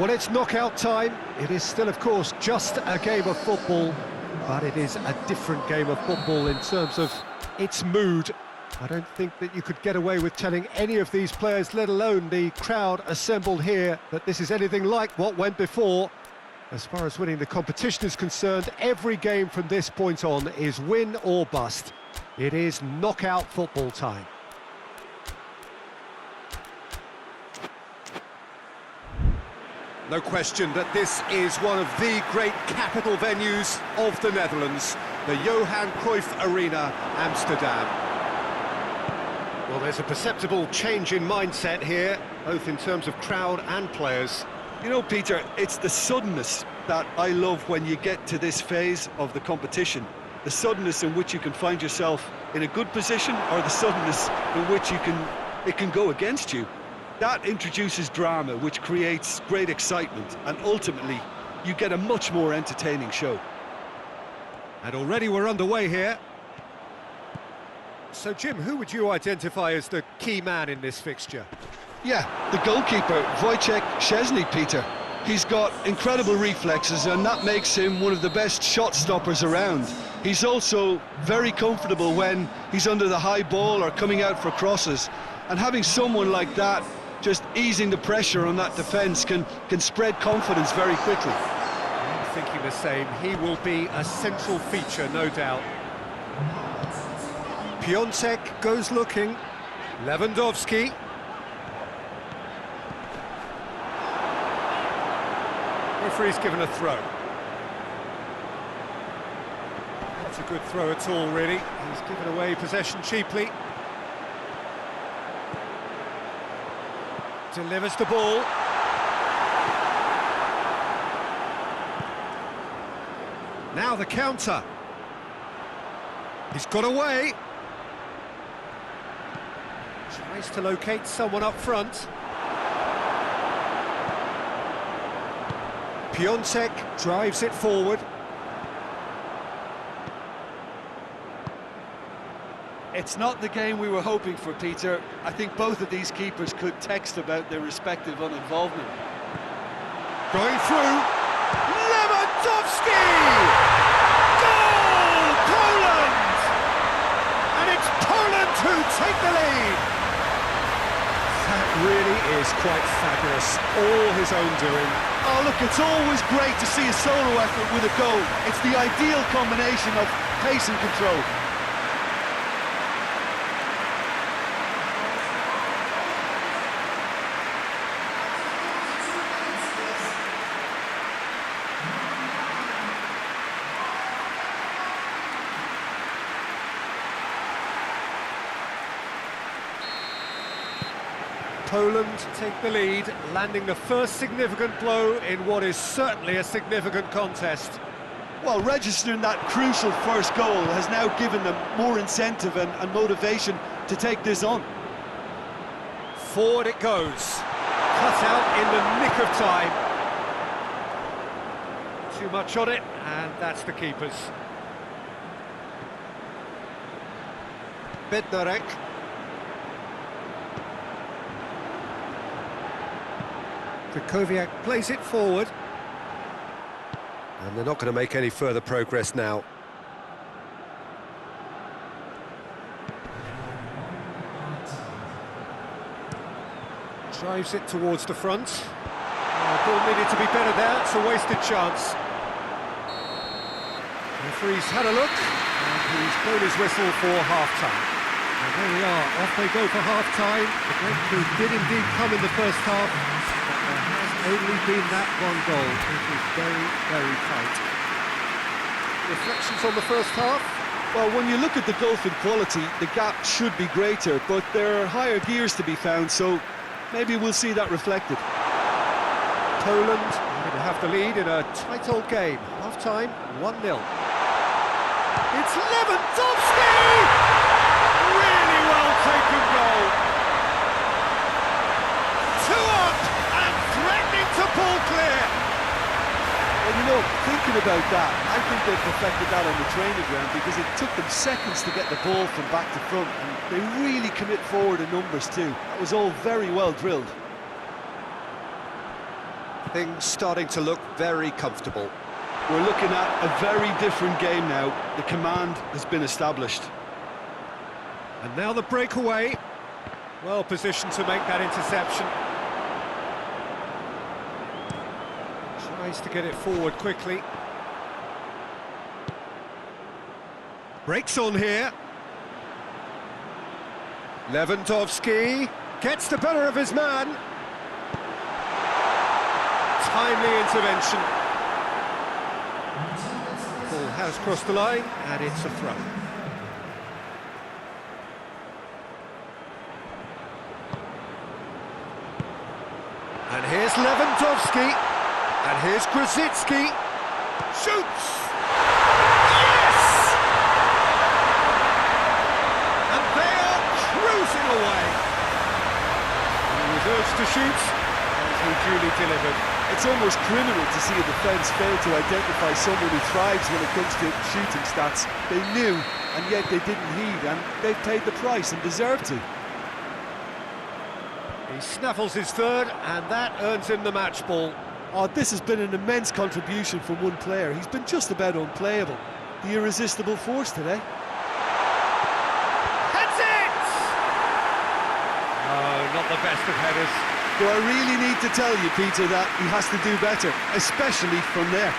Well, it's knockout time. It is still, of course, just a game of football, but it is a different game of football in terms of its mood. I don't think that you could get away with telling any of these players, let alone the crowd assembled here, that this is anything like what went before. As far as winning the competition is concerned, every game from this point on is win or bust. It is knockout football time. No question that this is one of the great capital venues of the Netherlands, the Johan Cruyff Arena, Amsterdam. Well, there's a perceptible change in mindset here, both in terms of crowd and players. You know, Peter, it's the suddenness that I love when you get to this phase of the competition. The suddenness in which you can find yourself in a good position, or the suddenness in which it can go against you. That introduces drama, which creates great excitement, and ultimately, you get a much more entertaining show. And already we're underway here. So, Jim, who would you identify as the key man in this fixture? Yeah, the goalkeeper, Wojciech Szczesny, Peter. He's got incredible reflexes, and that makes him one of the best shot stoppers around. He's also very comfortable when he's under the high ball or coming out for crosses. And having someone like that just easing the pressure on that defence can spread confidence very quickly. I'm thinking the same. He will be a central feature, no doubt. Piontek goes looking. Lewandowski. Referee's given a throw. Not a good throw at all, really. He's given away possession cheaply. Delivers the ball. Now the counter. He's got away. Tries to locate someone up front. Piontek drives it forward. It's not the game we were hoping for, Peter. I think both of these keepers could text about their respective uninvolvement. Going through. Lewandowski! Goal! Poland! And it's Poland who take the lead. That really is quite fabulous. All his own doing. Oh, look, it's always great to see a solo effort with a goal. It's the ideal combination of pace and control. Poland take the lead, landing the first significant blow in what is certainly a significant contest. Well, registering that crucial first goal has now given them more incentive and motivation to take this on. Forward it goes. Cut out in the nick of time. Too much on it, and that's the keeper's. Bednarek. Krychowiak plays it forward. And they're not going to make any further progress now. Drives it towards the front. Ball needed to be better there, it's a wasted chance. Referee's had a look, and he's blown his whistle for half-time. And there we are, off they go for half-time. The breakthrough did indeed come in the first half, but there has only been that one goal. It was very, very tight. Reflections on the first half? Well, when you look at the gulf in quality, the gap should be greater, but there are higher gears to be found, so maybe we'll see that reflected. Poland are going to have the lead in a tight old game. Half-time, 1-0. It's Lewandowski! Really well taken goal. 2 up and threatening to pull clear. Well, you know, thinking about that, I think they perfected that on the training ground because it took them seconds to get the ball from back to front, and they really commit forward in numbers too. That was all very well drilled. Things starting to look very comfortable. We're looking at a very different game now. The command has been established. And now the breakaway. Well positioned to make that interception. Tries to get it forward quickly. Breaks on here. Lewandowski gets the better of his man. Timely intervention. Ball has crossed the line, and it's a throw. And here's Lewandowski. And here's Grosicki. Shoots! Yes! And they are cruising away. He was urged to shoot, and he duly delivered. It's almost criminal to see a defence fail to identify someone who thrives when it comes to shooting stats. They knew, and yet they didn't heed, and they've paid the price and deserve to. He snaffles his third, and that earns him the match ball. Oh, this has been an immense contribution from one player. He's been just about unplayable. The irresistible force today. That's it! Oh, not the best of headers. Do I really need to tell you, Peter, that he has to do better, especially from there?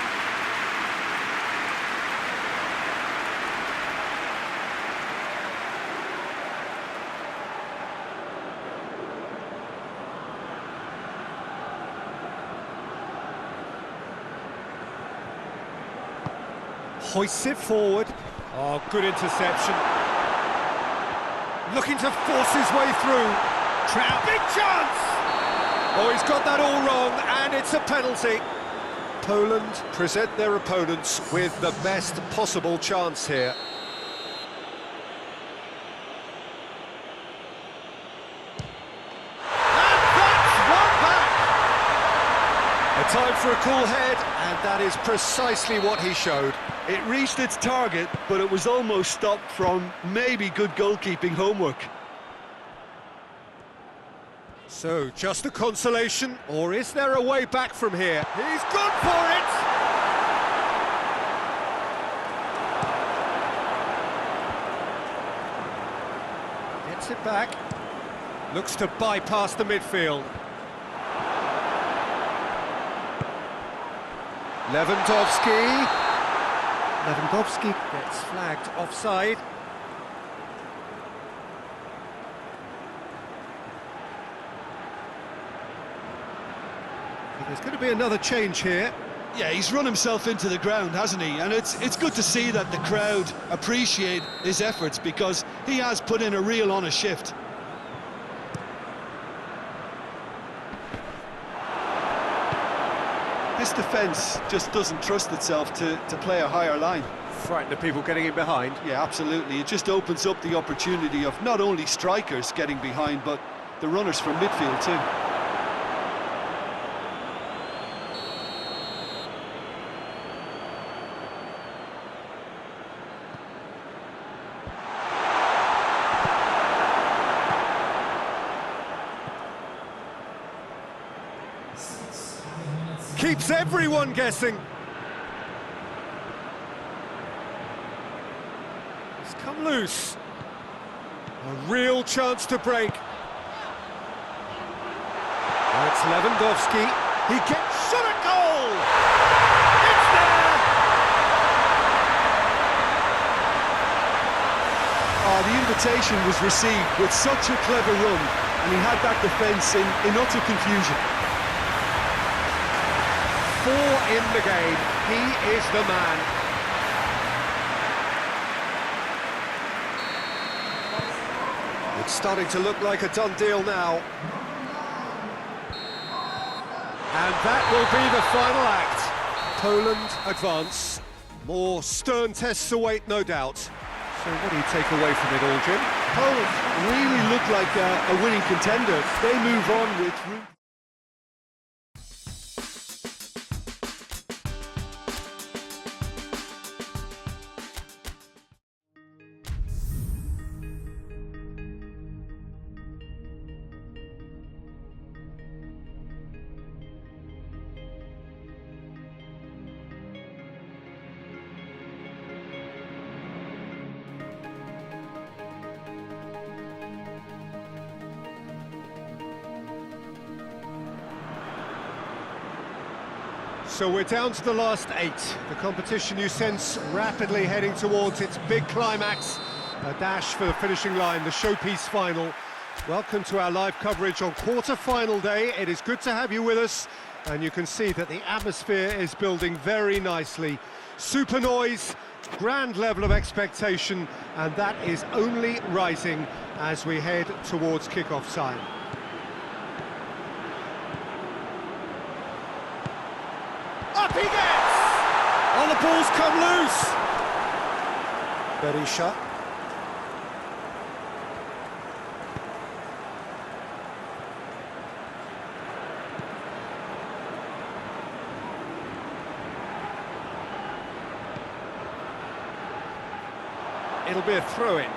Hoists it forward. Oh, good interception. Looking to force his way through. Trout, big chance! Oh, he's got that all wrong, and it's a penalty. Poland present their opponents with the best possible chance here. And that's one back! A time for a cool head, and that is precisely what he showed. It reached its target, but it was almost stopped from maybe good goalkeeping homework. So, just a consolation, or is there a way back from here? He's gone for it! Gets it back. Looks to bypass the midfield. Lewandowski. Lewandowski gets flagged offside. There's going to be another change here. Yeah, he's run himself into the ground, hasn't he? And it's good to see that the crowd appreciate his efforts, because he has put in a real honest shift. This defence just doesn't trust itself to play a higher line. Frightened of people getting in behind. Yeah, absolutely. It just opens up the opportunity of not only strikers getting behind, but the runners from midfield too. Keeps everyone guessing. It's come loose. A real chance to break. Now it's Lewandowski. He gets shot at goal! It's there! Oh, the invitation was received with such a clever run, and he had that defence in utter confusion. 4 in the game. He is the man. It's starting to look like a done deal now. And that will be the final act. Poland advance. More stern tests await, no doubt. So what do you take away from it all, Jim? Poland really look like a winning contender. They move on with... So we're down to the last 8. The competition you sense rapidly heading towards its big climax. A dash for the finishing line, the showpiece final. Welcome to our live coverage on quarter-final day. It is good to have you with us, and you can see that the atmosphere is building very nicely. Super noise, grand level of expectation, and that is only rising as we head towards kick-off time. Up he gets! Oh, the ball's come loose! Berisha. It'll be a throw-in.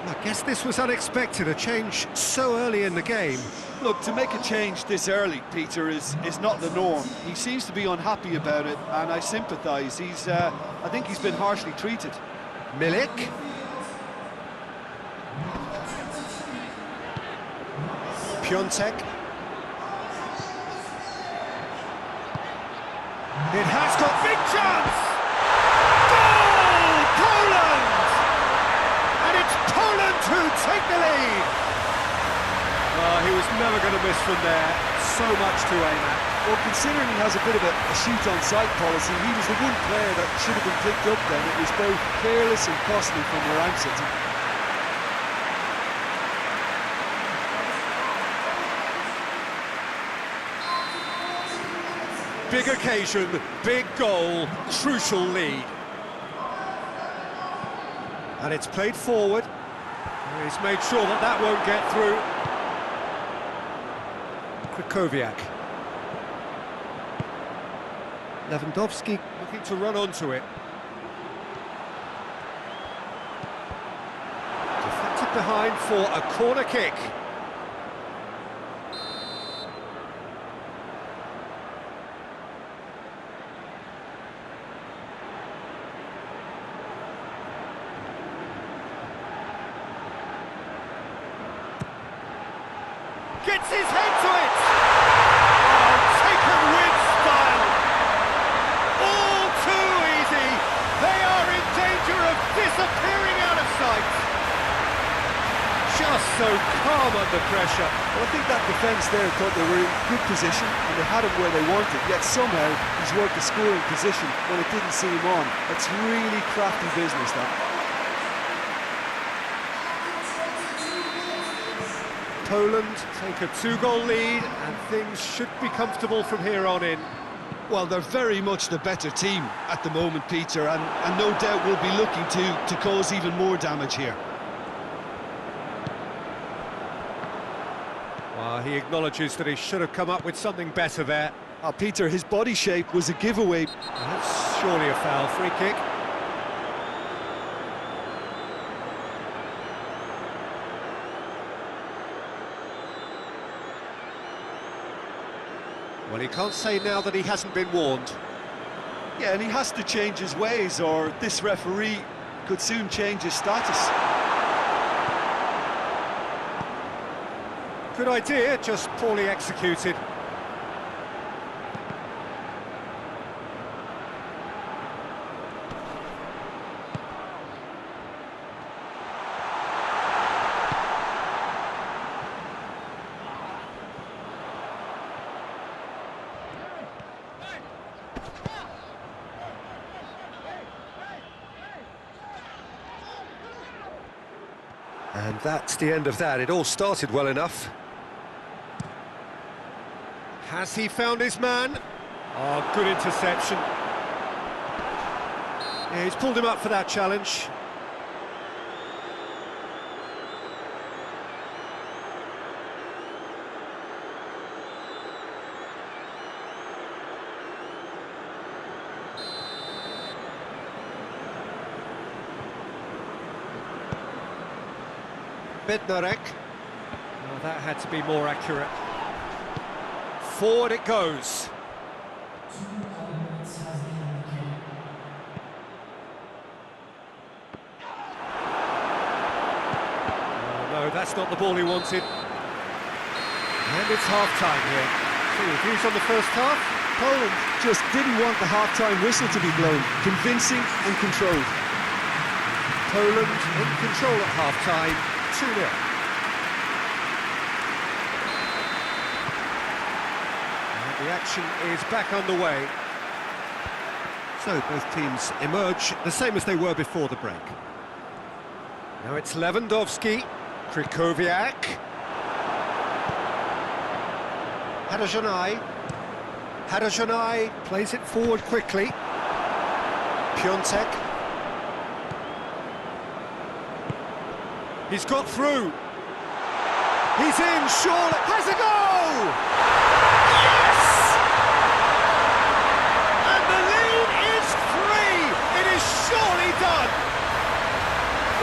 I guess this was unexpected, a change so early in the game. Look, to make a change this early, Peter, is not the norm. He seems to be unhappy about it, and I sympathise. I think he's been harshly treated. Milik. Piontek. It has got big chance! Goal! Poland! And it's Poland who take the lead! He was never going to miss from there. So much to aim at. Well, considering he has a bit of a shoot-on-sight policy, he was the one player that should have been picked up then. It was both careless and costly from where I'm sitting. Big occasion, big goal, crucial lead. And it's played forward. He's made sure that that won't get through. Krychowiak. Lewandowski looking to run onto it. Deflected behind for a corner kick. Gets his head to it! Oh, taken with style! All too easy! They are in danger of disappearing out of sight! Just so calm under pressure. Well, I think that defence there thought they were in good position and they had him where they wanted, yet somehow he's worked the scoring position when it didn't see him on. That's really crafty business, that. Poland take a 2-goal lead, and things should be comfortable from here on in. Well, they're very much the better team at the moment, Peter, and no doubt will be looking to cause even more damage here. Well, he acknowledges that he should have come up with something better there. Oh, Peter, his body shape was a giveaway. That's surely a foul. Free kick. Well, he can't say now that he hasn't been warned. Yeah, and he has to change his ways, or this referee could soon change his status. Good idea, just poorly executed. And that's the end of that. It all started well enough. Has he found his man? Oh, good interception. Yeah, he's pulled him up for that challenge. Bednarek. Well, that had to be more accurate. Forward it goes. Oh, no, that's not the ball he wanted. And it's half-time here. So your views on the first half? Poland just didn't want the half-time whistle to be blown. Convincing and controlled. Poland in control at half-time, 2-0. And the action is back underway. So both teams emerge the same as they were before the break. Now it's Lewandowski, Krychowiak, Haderjanai plays it forward quickly. Piontek. He's got through. He's in, surely. Has a goal! Yes! And the lead is 3. It is surely done.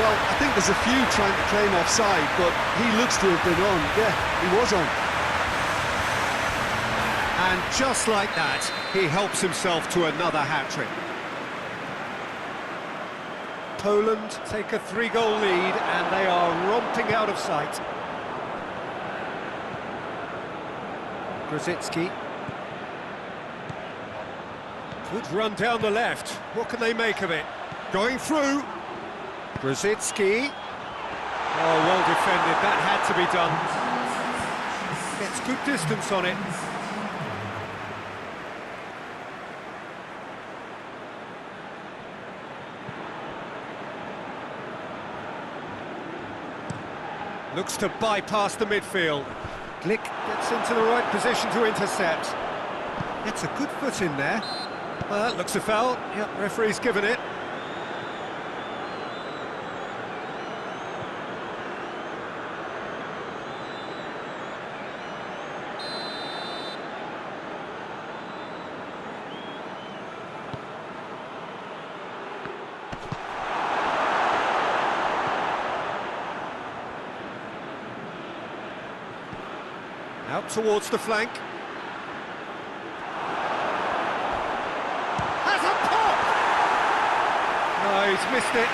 Well, I think there's a few trying to claim offside, but he looks to have been on. Yeah, he was on. And just like that, he helps himself to another hat-trick. Poland take a 3-goal lead and they are romping out of sight. Grosicki. Good run down the left. What can they make of it? Going through. Grosicki. Oh, well defended. That had to be done. Gets good distance on it. Looks to bypass the midfield. Glick gets into the right position to intercept. Gets a good foot in there. Well, that looks a foul. Yep, referee's given it. Out towards the flank. Has a pop! No, he's missed it.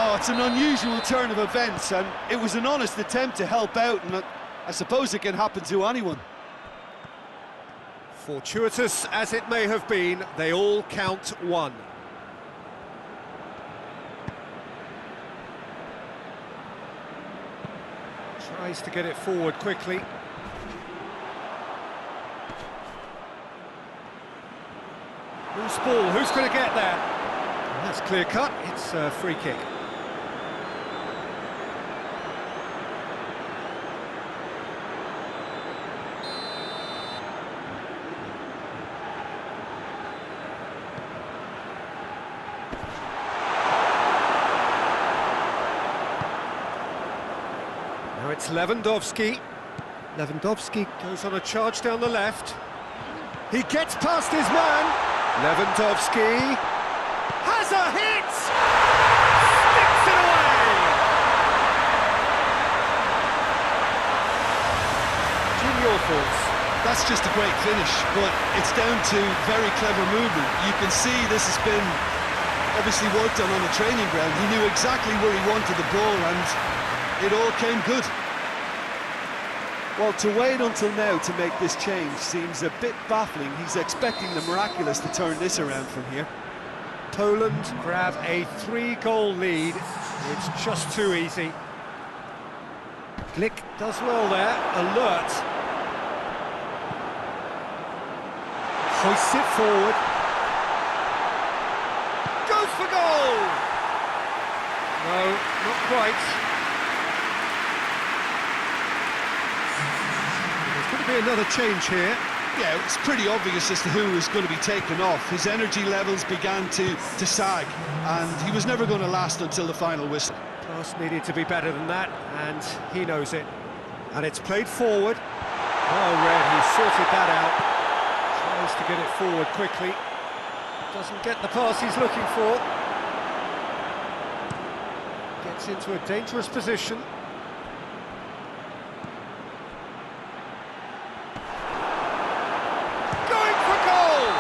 Oh, it's an unusual turn of events, and it was an honest attempt to help out, and I suppose it can happen to anyone. Fortuitous as it may have been, they all count one. Tries to get it forward quickly. Loose ball, who's going to get there? That's clear cut, it's a free kick. Now it's Lewandowski. Lewandowski goes on a charge down the left. He gets past his man. Lewandowski has a hit! Sticks it away! Jim, your thoughts? That's just a great finish, but it's down to very clever movement. You can see this has been obviously worked on the training ground. He knew exactly where he wanted the ball, and it all came good. Well, to wait until now to make this change seems a bit baffling. He's expecting the miraculous to turn this around from here. Poland grab a 3-goal lead. It's just too easy. Glick does well there, alert. Hoists it forward. Goes for goal! No, not quite. There's going to be another change here. Yeah, it's pretty obvious as to who was going to be taken off. His energy levels began to sag, and he was never going to last until the final whistle. Pass needed to be better than that, and he knows it. And it's played forward. Oh, Red, he sorted that out. Tries to get it forward quickly. Doesn't get the pass he's looking for. Gets into a dangerous position. Going for goal!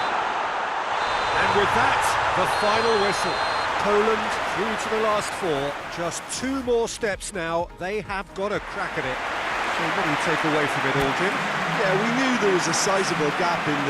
And with that, the final whistle. Poland through to the last four. Just 2 more steps now. They have got a crack at it. So what do you take away from it all, Jim? Yeah, we knew there was a sizable gap in the